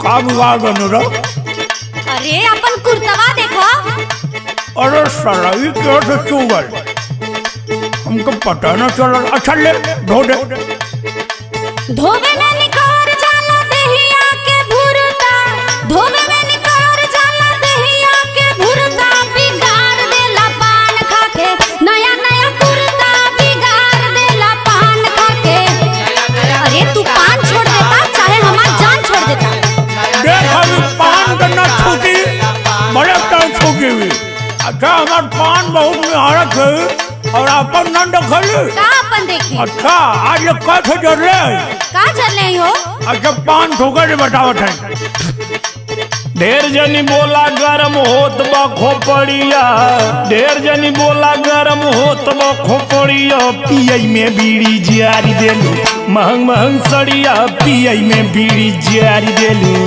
का विवाद अनुरा? अरे अपन कुर्तवा देखो। अरे साला ये क्या से चुगल? हमको पता न चला। अच्छा ले धो दे। धोवे में निकोर जाला देहिया के भुरता, धोवे में निकोर जाला देहिया के भुरता, बिगाड़ देला पान खाके नया नया कुर्ता, बिगाड़ देला पान खाके। अरे तू पान छोड़ देता चाहे हमार जान छोड़ देता। देख अभी पान करना छूटी बड़े टाइम छूटी हुई। अच्छा हमार पान बहुत निहारत है और अपन न देखली। का अपन देखी? अच्छा आज ये कैसे जर ले? का चल रही हो? अच्छा पान ठोकर बतावत है। ढेर जनी बोला गरम होत बा खोपड़िया, ढेर जनी बोला गरम होत बा खोपड़िया, पियई में बीड़ी जारी देलू, महंग महंग सड़िया पियई में बीड़ी जारी देलू।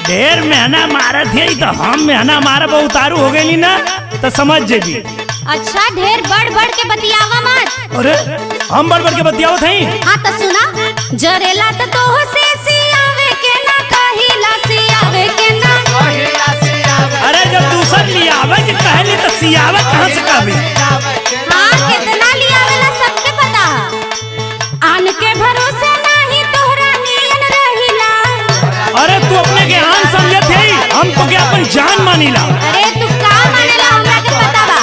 ढेर मेहना मारत है तो हम मेहना मारे बहुत उतारू हो गई ना तो समझ जेबी। अच्छा ढेर बढ़ बढ़ के बतियावा मत। अरे हम बढ़ बढ़ के बतियावत हई। हाँ तो सुना, जरेला तो तोह से सियावे के ना, कहिला सियावे के ना। अरे जब दूसर लियावे के कहली तो सियावे कहाँ से कहबी? हाँ कितना लियावेला सबके पता है। आन के भरोसे नाही तोहरा नियन रहिला। अरे तू अपने के आन समझत है, हम तो क्या अपन जान मानीला। अरे तू का मानेला हमरा के पता बा।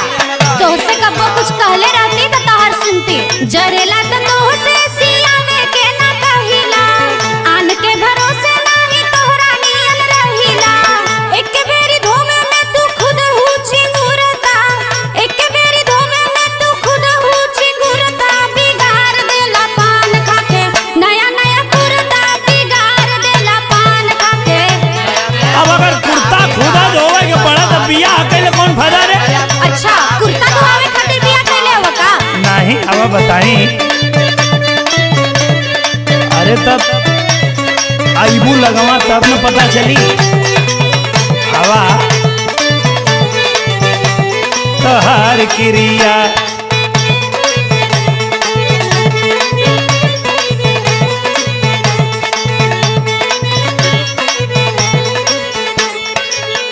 तोहसे कबो कुछ कहले रहती तो तोहर सुनती। जरेला तो तोह से सियावे के ना, कहिला आन के भरोसे नाही तोहरा नियन रहिला। एक बेरी धोवे में तू खुद हुची गुरता, एक बेरी धोवे में तू खुद हुची गुरता, बिगाड़ देला पान खाके नया नया कुर्ता, बिगाड़ देला पान खाके। अब अगर कुर्ता खुदा धोवे के पड़ा तो बियाह कैले कौन फायदा रे? अच्छा कुर्ता धोवे खातिर बियाह कैले हो का? नहीं अब बताई। अरे तब आईबू लगवा तब न पता चली। हवा तोहार क्रिया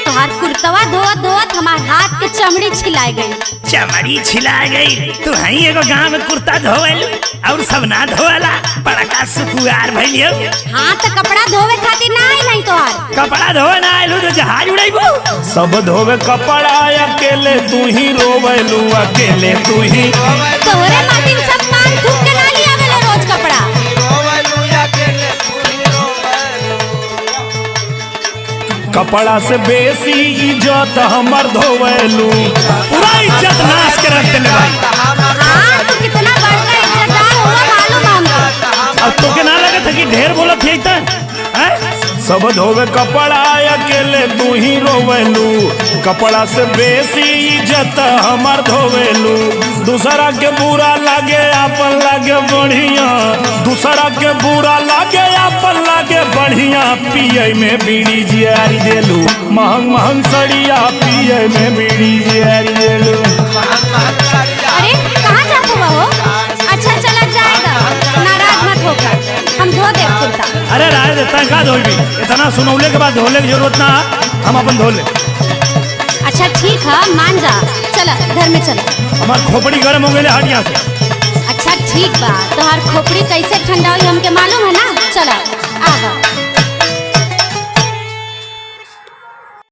तोहार कुर्तवा धोवत धोवत हमार हाथ के चमड़ी छिलाए गई। चमड़ी छिला गई। तू हई एगो गांव में कुर्ता धोवल और सब ना धोवला, बड़का सुकुआर भइलियो। हाँ तो कपड़ा धोवे खातिर ना आई नहीं तोहार। कपड़ा धोवे ना आइलू तो जहाज उड़ाइबू। सब धोवे कपड़ा अकेले तू ही रोवेलू, अकेले तू ही। तोहरे माटी में सब पान थूक के ना लियावेला रोज कपड़ा। कपड़ा से बेसी इज्जत हमर धोवेलू, पूरा इज्जत नाश के रख देले भाई। हाँ तू कितना बड़का इज्जतदार हुआ मालूम हमको। अब तो के ना लगे था कि ढेर बोलत है हैं? सब धोवे कपड़ा अकेले तू ही रोवेलू, कपड़ा से बेसी इज्जत हमर धोवेलू। दूसरा के बुरा लागे अपन लागे बढ़िया, दूसरा के बुरा लागे अपन लागे बढ़िया, पिए में बीड़ी जियारी देलू, महंग महंग सड़िया पिए में बीड़ी जियारी देलू। अरे कहाँ जाते हो? अच्छा चला जाएगा, नाराज मत होकर हम धो दे कुर्ता। अरे राय देता का धोबी, इतना सुनौले के बाद धोले की जरूरत ना, हम अपन धो ले। अच्छा ठीक है मान जा, चला घर में चला। हमार खोपड़ी गर्म हो गए हट यहाँ से। अच्छा ठीक बा, तोहार खोपड़ी कैसे ठंडा हुई हमके मालूम